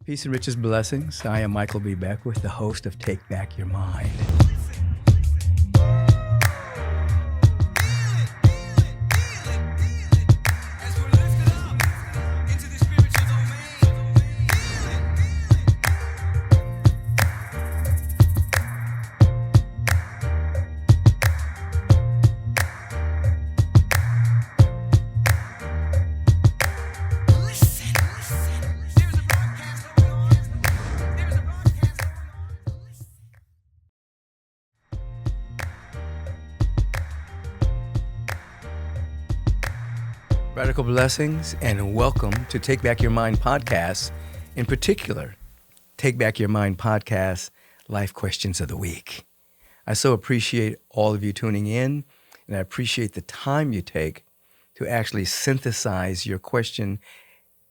Peace and riches blessings. I am Michael B. Beckwith, the host of Take Back Your Mind. Radical blessings and welcome to Take Back Your Mind podcast. In particular, Take Back Your Mind podcast, Life Questions of the Week. I so appreciate all of you tuning in, and I appreciate the time you take to actually synthesize your question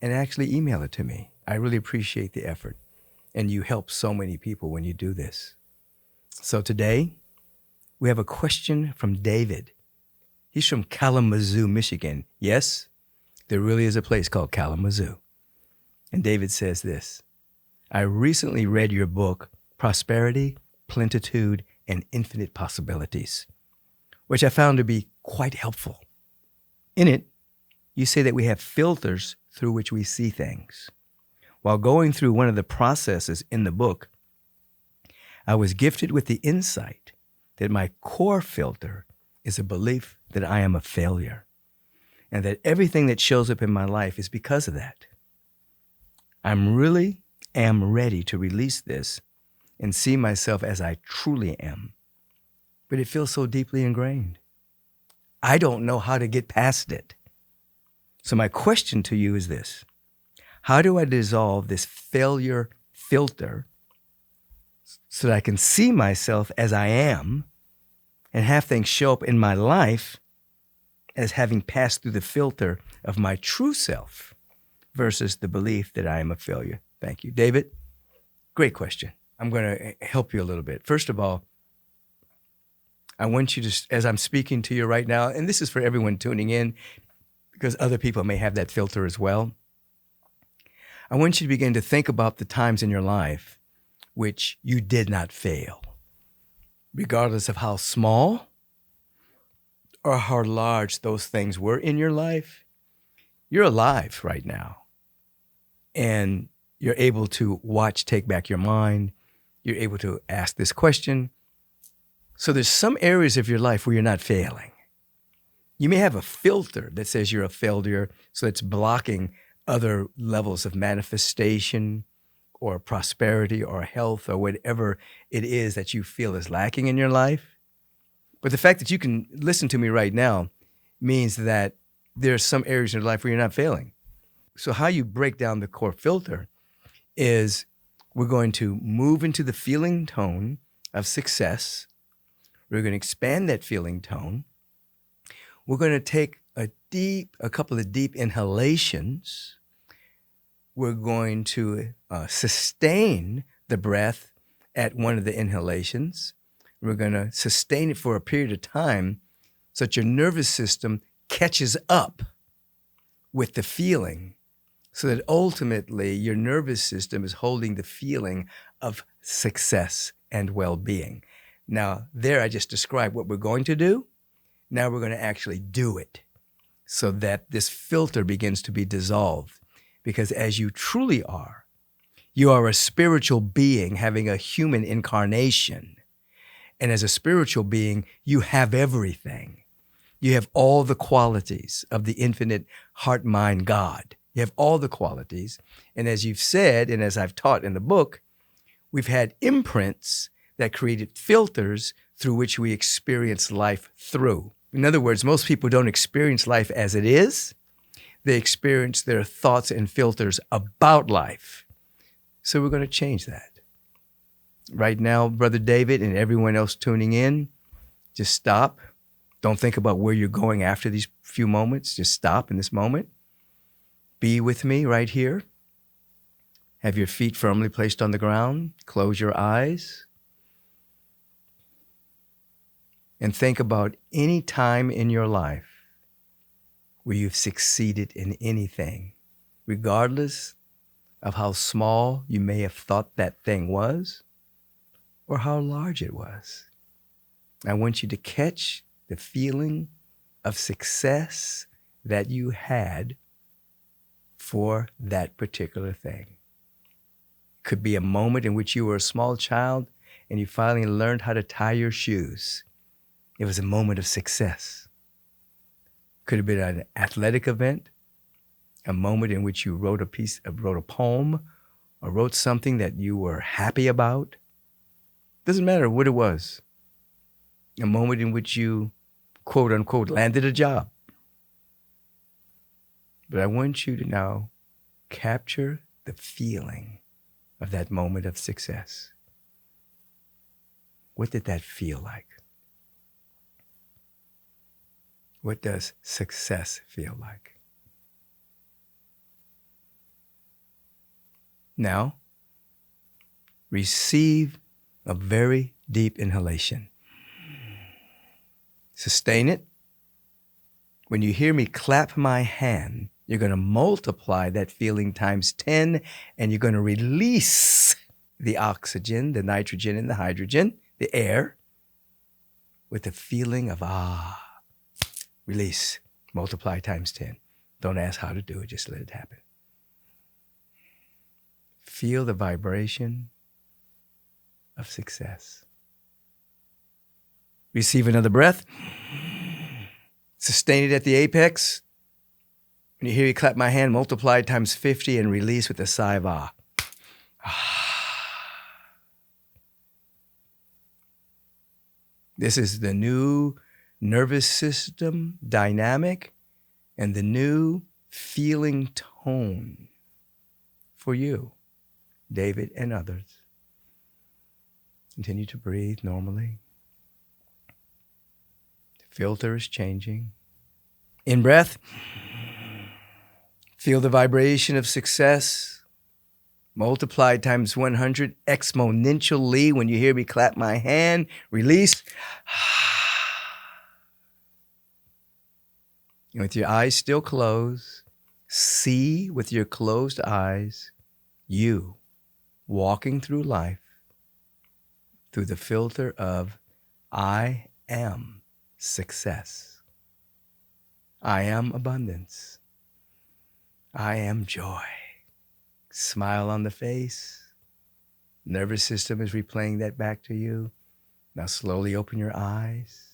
and actually email it to me. I really appreciate the effort, and you help so many people when you do this. So today, we have a question from David. He's from Kalamazoo, Michigan. Yes, there really is a place called Kalamazoo. And David says this: I recently read your book, Prosperity, Plenitude, and Infinite Possibilities, which I found to be quite helpful. In it, you say that we have filters through which we see things. While going through one of the processes in the book, I was gifted with the insight that my core filter is a belief that I am a failure and that everything that shows up in my life is because of that. I'm really am ready to release this and see myself as I truly am, but it feels so deeply ingrained. I don't know how to get past it. So my question to you is this: how do I dissolve this failure filter so that I can see myself as I am and have things show up in my life as having passed through the filter of my true self versus the belief that I am a failure? Thank you. David, great question. I'm going to help you a little bit. First of all, I want you to, as I'm speaking to you right now, and this is for everyone tuning in because other people may have that filter as well, I want you to begin to think about the times in your life which you did not fail. Regardless of how small or how large those things were in your life, you're alive right now. And you're able to watch Take Back Your Mind. You're able to ask this question. So there's some areas of your life where you're not failing. You may have a filter that says you're a failure, so it's blocking other levels of manifestation or prosperity or health or whatever it is that you feel is lacking in your life. But the fact that you can listen to me right now means that there are some areas in your life where you're not failing. So how you break down the core filter is we're going to move into the feeling tone of success. We're going to expand that feeling tone. We're going to take a couple of deep inhalations. We're going to sustain the breath at one of the inhalations. We're going to sustain it for a period of time so that your nervous system catches up with the feeling, so that ultimately your nervous system is holding the feeling of success and well-being. Now, there I just described what we're going to do. Now we're going to actually do it so that this filter begins to be dissolved. Because as you truly are, you are a spiritual being having a human incarnation. And as a spiritual being, you have everything. You have all the qualities of the infinite heart, mind, God. You have all the qualities. And as you've said, and as I've taught in the book, we've had imprints that created filters through which we experience life through. In other words, most people don't experience life as it is. They experience their thoughts and filters about life. So we're going to change that. Right now, Brother David and everyone else tuning in, just stop. Don't think about where you're going after these few moments. Just stop in this moment. Be with me right here. Have your feet firmly placed on the ground. Close your eyes. And think about any time in your life where you've succeeded in anything, regardless of how small you may have thought that thing was or how large it was. I want you to catch the feeling of success that you had for that particular thing. Could be a moment in which you were a small child and you finally learned how to tie your shoes. It was a moment of success. Could have been an athletic event, a moment in which you wrote a poem, or wrote something that you were happy about. Doesn't matter what it was. A moment in which you, quote unquote, landed a job. But I want you to now capture the feeling of that moment of success. What did that feel like? What does success feel like? Now, receive a very deep inhalation. Sustain it. When you hear me clap my hand, you're going to multiply that feeling times 10, and you're going to release the oxygen, the nitrogen, and the hydrogen, the air, with the feeling of release, multiply times 10. Don't ask how to do it, just let it happen. Feel the vibration of success. Receive another breath. Sustain it at the apex. When you hear me clap my hand, multiply times 50 and release with a sigh of ah. This is the new nervous system dynamic and the new feeling tone for you, David, and others. Continue to breathe normally. The filter is changing. In breath, feel the vibration of success multiplied times 100 exponentially when you hear me clap my hand. Release. And with your eyes still closed, see with your closed eyes you walking through life through the filter of I am success. I am abundance. I am joy. Smile on the face. Nervous system is replaying that back to you. Now slowly open your eyes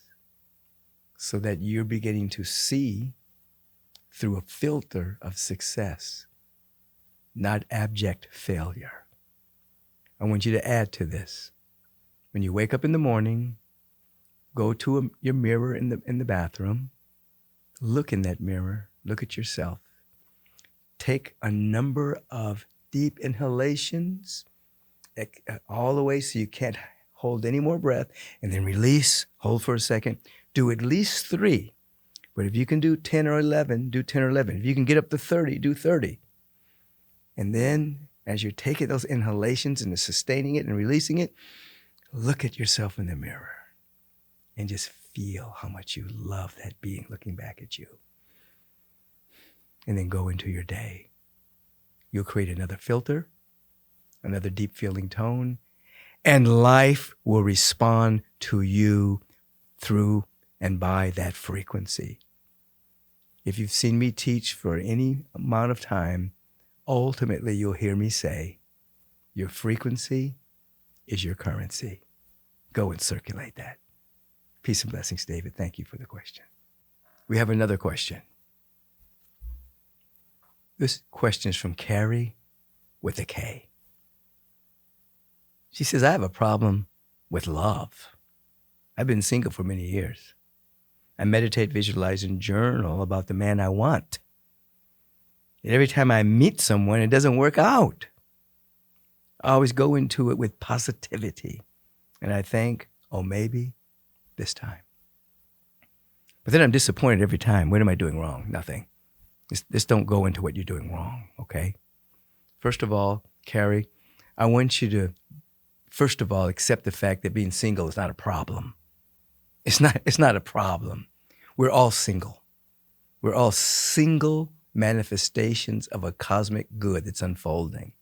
so that you're beginning to see through a filter of success, not abject failure. I want you to add to this. When you wake up in the morning, go to your mirror in the bathroom, look in that mirror, look at yourself. Take a number of deep inhalations all the way so you can't hold any more breath, and then release, hold for a second. Do at least 3. But if you can do 10 or 11, do 10 or 11. If you can get up to 30, do 30. And then as you're taking those inhalations and sustaining it and releasing it, look at yourself in the mirror and just feel how much you love that being looking back at you. And then go into your day. You'll create another filter, another deep feeling tone, and life will respond to you through and by that frequency. If you've seen me teach for any amount of time, ultimately you'll hear me say, your frequency is your currency. Go and circulate that. Peace and blessings, David. Thank you for the question. We have another question. This question is from Kerri with a K. She says, I have a problem with love. I've been single for many years. I meditate, visualize, and journal about the man I want. And every time I meet someone, it doesn't work out. I always go into it with positivity. And I think, maybe this time. But then I'm disappointed every time. What am I doing wrong? Nothing. Just don't go into what you're doing wrong, okay? First of all, Kerri, I want you to, first of all, accept the fact that being single is not a problem. It's not a problem. We're all single. We're all single manifestations of a cosmic good that's unfolding.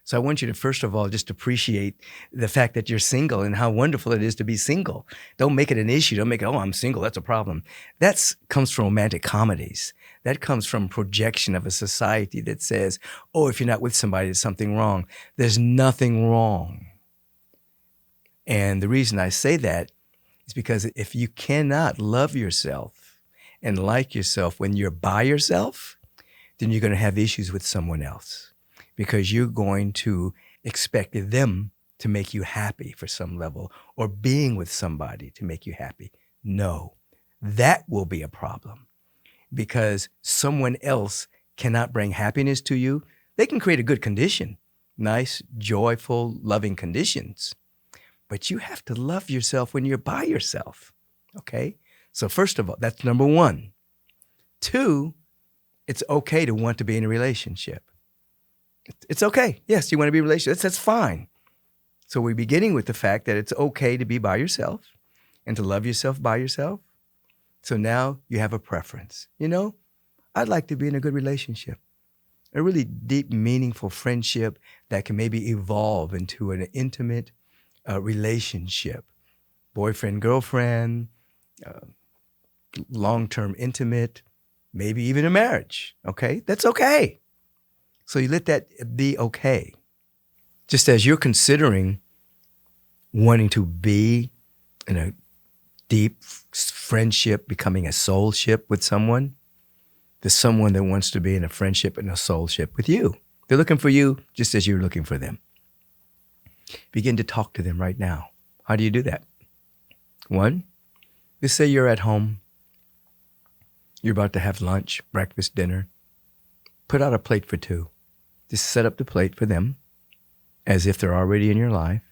So I want you to, first of all, just appreciate the fact that you're single and how wonderful it is to be single. Don't make it an issue. Don't make it, oh, I'm single. That's a problem. That comes from romantic comedies. That comes from projection of a society that says, oh, if you're not with somebody, there's something wrong. There's nothing wrong. And the reason I say that is because if you cannot love yourself and like yourself when you're by yourself, then you're going to have issues with someone else. Because you're going to expect them to make you happy for some level, or being with somebody to make you happy. No, that will be a problem, because someone else cannot bring happiness to you. They can create a good condition, nice, joyful, loving conditions, but you have to love yourself when you're by yourself, okay? So first of all, that's number one. Two, it's okay to want to be in a relationship. It's okay. Yes, you want to be in a relationship. That's fine. So we're beginning with the fact that it's okay to be by yourself and to love yourself by yourself. So now you have a preference. You know, I'd like to be in a good relationship, a really deep, meaningful friendship that can maybe evolve into an intimate relationship, boyfriend, girlfriend, long-term intimate, maybe even a marriage. Okay, that's okay. So you let that be okay. Just as you're considering wanting to be in a deep friendship, becoming a soulship with someone, there's someone that wants to be in a friendship and a soulship with you. They're looking for you just as you're looking for them. Begin to talk to them right now. How do you do that? One, let's say you're at home. You're about to have lunch, breakfast, dinner. Put out a plate for two. Just set up the plate for them as if they're already in your life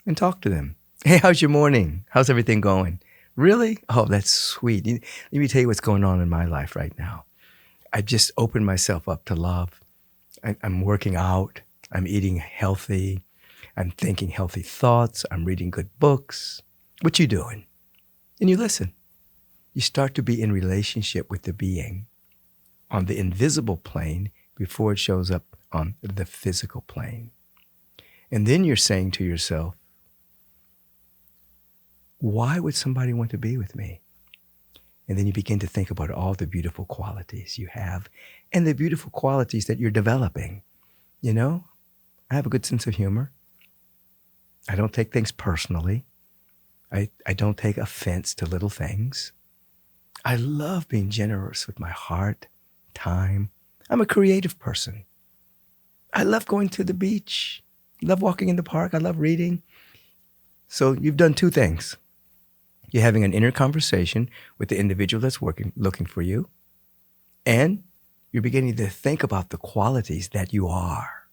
and talk to them. Hey, how's your morning? How's everything going? Really? Oh, that's sweet. Let me tell you what's going on in my life right now. I've just opened myself up to love. I'm working out. I'm eating healthy. I'm thinking healthy thoughts. I'm reading good books. What you doing? And you listen. You start to be in relationship with the being on the invisible plane before it shows up on the physical plane. And then you're saying to yourself, why would somebody want to be with me? And then you begin to think about all the beautiful qualities you have and the beautiful qualities that you're developing. You know, I have a good sense of humor. I don't take things personally. I don't take offense to little things. I love being generous with my heart, time. I'm a creative person. I love going to the beach. I love walking in the park. I love reading. So you've done two things. You're having an inner conversation with the individual that's looking for you, and you're beginning to think about the qualities that you are.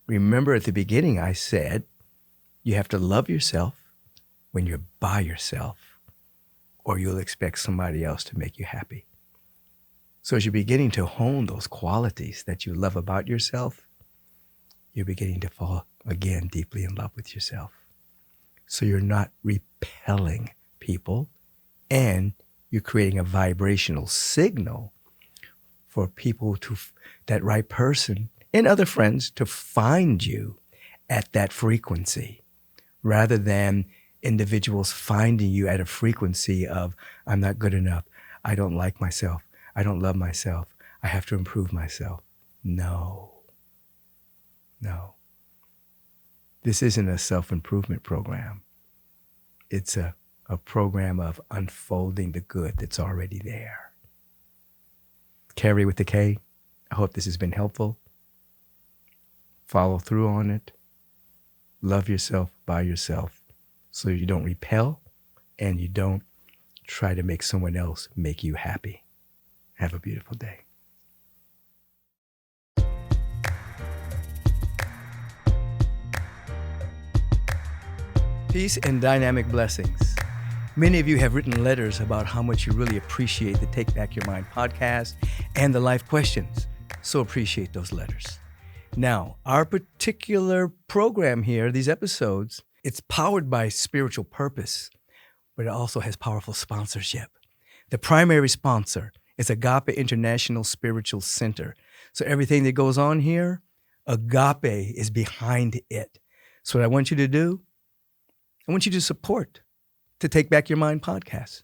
Remember at the beginning I said you have to love yourself when you're by yourself, or you'll expect somebody else to make you happy. So as you're beginning to hone those qualities that you love about yourself, you're beginning to fall again deeply in love with yourself. So you're not repelling people, and you're creating a vibrational signal for people that right person and other friends to find you at that frequency, rather than individuals finding you at a frequency of, I'm not good enough, I don't like myself, I don't love myself, I have to improve myself. No. This isn't a self-improvement program. It's a program of unfolding the good that's already there. Kerri with the K, I hope this has been helpful. Follow through on it. Love yourself by yourself so you don't repel and you don't try to make someone else make you happy. Have a beautiful day. Peace and dynamic blessings. Many of you have written letters about how much you really appreciate the Take Back Your Mind podcast and the life questions. So appreciate those letters. Now, our particular program here, these episodes, it's powered by spiritual purpose, but it also has powerful sponsorship. The primary sponsor is Agape International Spiritual Center. So everything that goes on here, Agape is behind it. So what I want you to do, I want you to support to Take Back Your Mind podcast.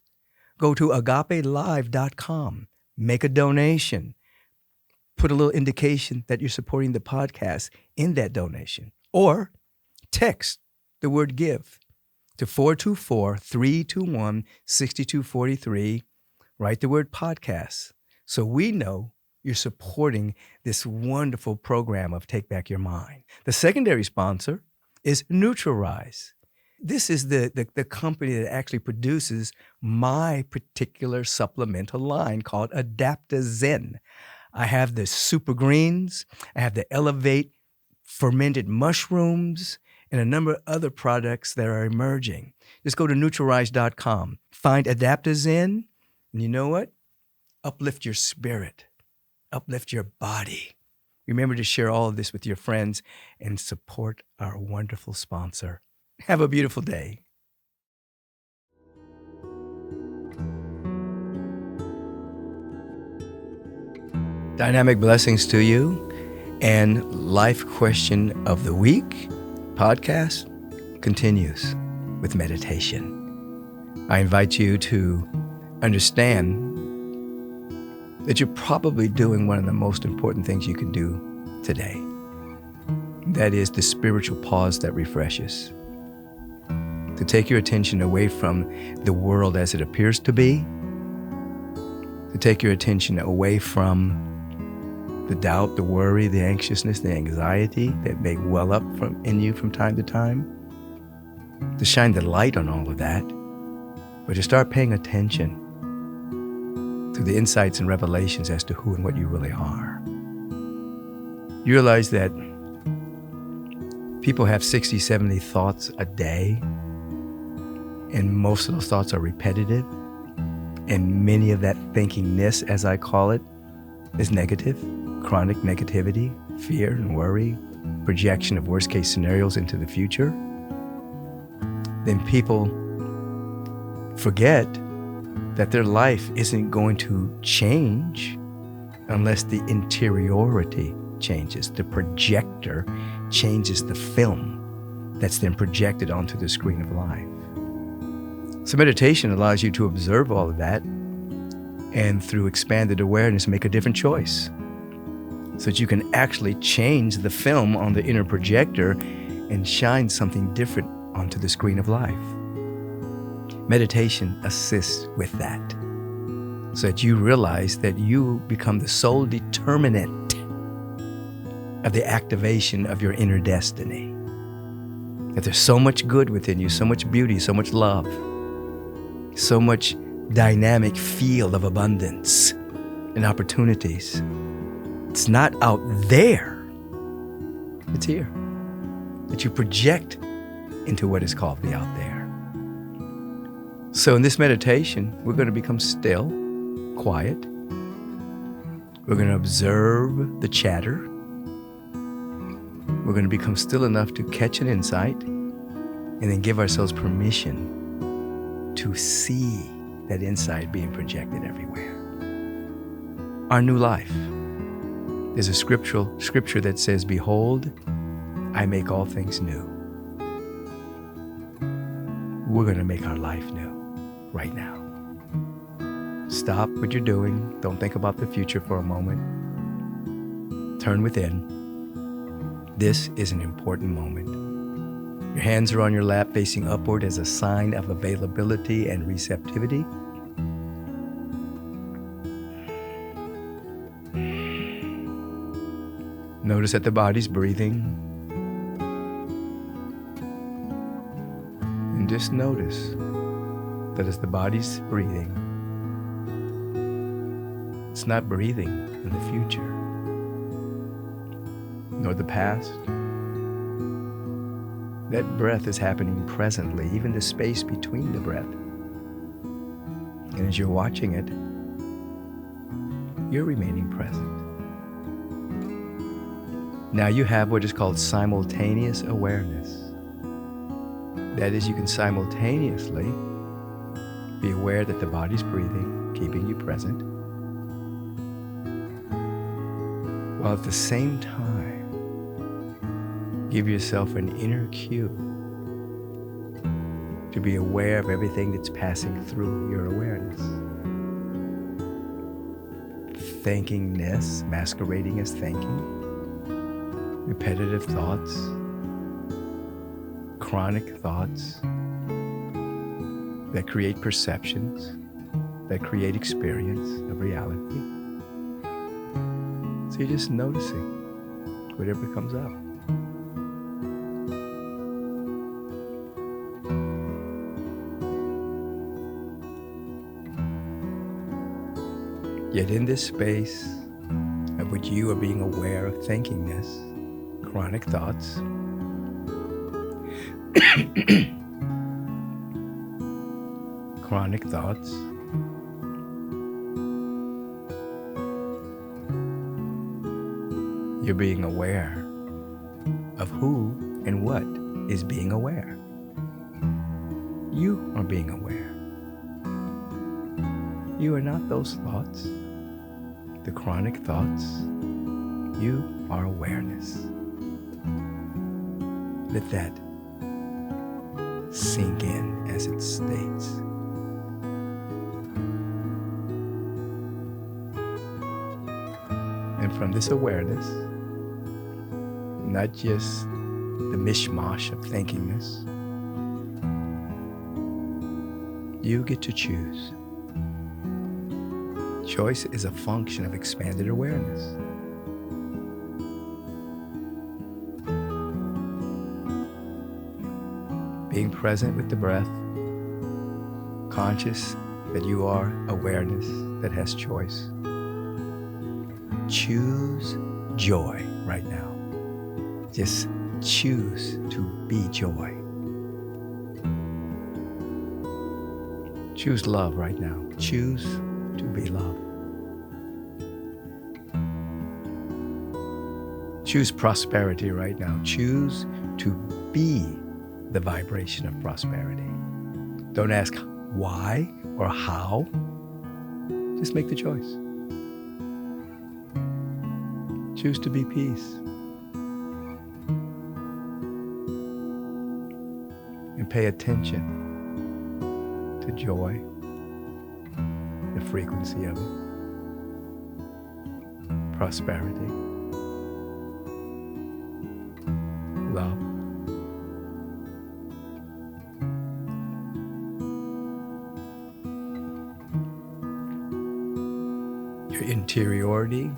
Go to agapelive.com, make a donation, put a little indication that you're supporting the podcast in that donation, or text the word give to 424-321-6243. Write the word podcast so we know you're supporting this wonderful program of Take Back Your Mind. The secondary sponsor is Neutralize. This is the company that actually produces my particular supplemental line called Adaptozen. I have the Super Greens, I have the Elevate fermented mushrooms, and a number of other products that are emerging. Just go to Neutralize.com, find Adaptozen, and you know what? Uplift your spirit, uplift your body. Remember to share all of this with your friends and support our wonderful sponsor. Have a beautiful day. Dynamic blessings to you, and Life Question of the Week podcast continues with meditation. I invite you to understand that you're probably doing one of the most important things you can do today. That is the spiritual pause that refreshes. To take your attention away from the world as it appears to be, to take your attention away from the doubt, the worry, the anxiousness, the anxiety that may well up in you from time to time, to shine the light on all of that, but to start paying attention to the insights and revelations as to who and what you really are. You realize that people have 60, 70 thoughts a day, and most of those thoughts are repetitive, and many of that thinkingness, as I call it, is negative, chronic negativity, fear and worry, projection of worst-case scenarios into the future. Then people forget that their life isn't going to change unless the interiority changes. The projector changes the film that's then projected onto the screen of life. So meditation allows you to observe all of that and through expanded awareness make a different choice so that you can actually change the film on the inner projector and shine something different onto the screen of life. Meditation assists with that so that you realize that you become the sole determinant of the activation of your inner destiny. That there's so much good within you, so much beauty, so much love, so much dynamic field of abundance and opportunities. It's not out there, it's here. That you project into what is called the out there. So in this meditation, we're going to become still, quiet. We're going to observe the chatter. We're going to become still enough to catch an insight and then give ourselves permission to see that insight being projected everywhere. Our new life. There's a scripture that says, "Behold, I make all things new." We're going to make our life new right now. Stop what you're doing. Don't think about the future for a moment. Turn within. This is an important moment. Your hands are on your lap facing upward as a sign of availability and receptivity. Notice that the body's breathing. And just notice that as the body's breathing, it's not breathing in the future, nor the past. That breath is happening presently, even the space between the breath. And as you're watching it, you're remaining present. Now you have what is called simultaneous awareness. That is, you can simultaneously be aware that the body's breathing, keeping you present, while at the same time Give yourself an inner cue to be aware of everything that's passing through your awareness. Thinkingness masquerading as thinking, repetitive thoughts, chronic thoughts that create perceptions, that create experience of reality. So you're just noticing whatever comes up. Yet in this space of which you are being aware of thinkingness, chronic thoughts, chronic thoughts, you're being aware of who and what is being aware. You are being aware. You are not those thoughts, the chronic thoughts. You are awareness. Let that sink in as it states. And from this awareness, not just the mishmash of thinkingness, you get to choose. Choice is a function of expanded awareness. Being present with the breath, conscious that you are awareness that has choice. Choose joy right now. Just choose to be joy. Choose love right now. Choose to be love. Choose prosperity right now. Choose to be the vibration of prosperity. Don't ask why or how. Just make the choice. Choose to be peace. And pay attention to joy, the frequency of it, prosperity, love. Your interiority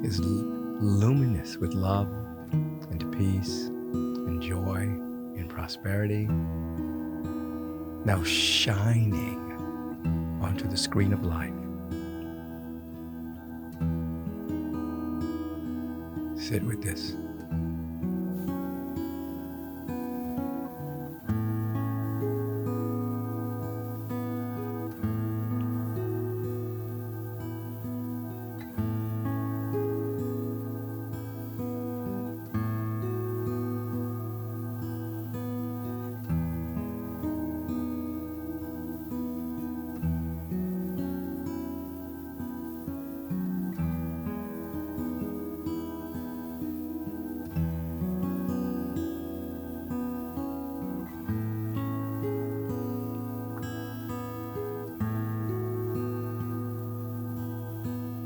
is luminous with love and peace and joy and prosperity, now shining onto the screen of life. Sit with this.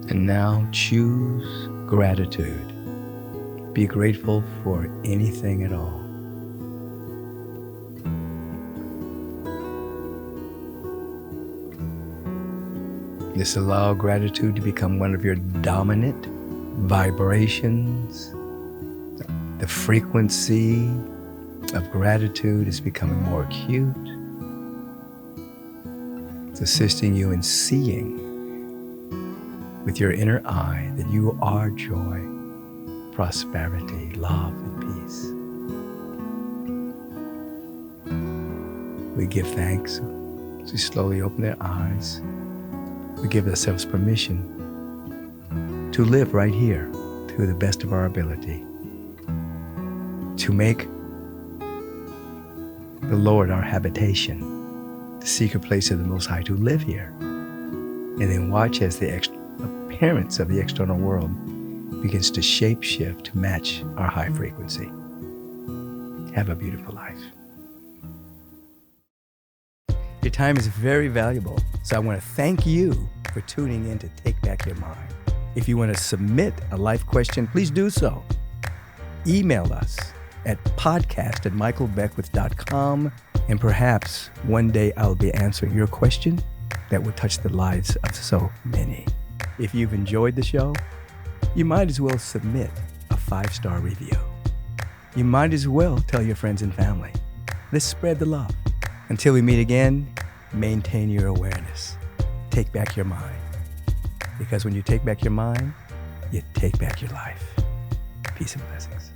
And now choose gratitude. Be grateful for anything at all. Just allow gratitude to become one of your dominant vibrations. The frequency of gratitude is becoming more acute. It's assisting you in seeing with your inner eye that you are joy, prosperity, love, and peace. We give thanks as we slowly open their eyes. We give ourselves permission to live right here to the best of our ability, to make the Lord our habitation, the secret place of the Most High, to live here, and then watch as the appearance of the external world begins to shape shift to match our high frequency. Have a beautiful life. Your time is very valuable, so I want to thank you for tuning in to Take Back Your Mind. If you want to submit a life question, please do so. Email us at podcast@michaelbeckwith.com, and perhaps one day I'll be answering your question that will touch the lives of so many. If you've enjoyed the show, you might as well submit a 5-star review. You might as well tell your friends and family. Let's spread the love. Until we meet again, maintain your awareness. Take back your mind. Because when you take back your mind, you take back your life. Peace and blessings.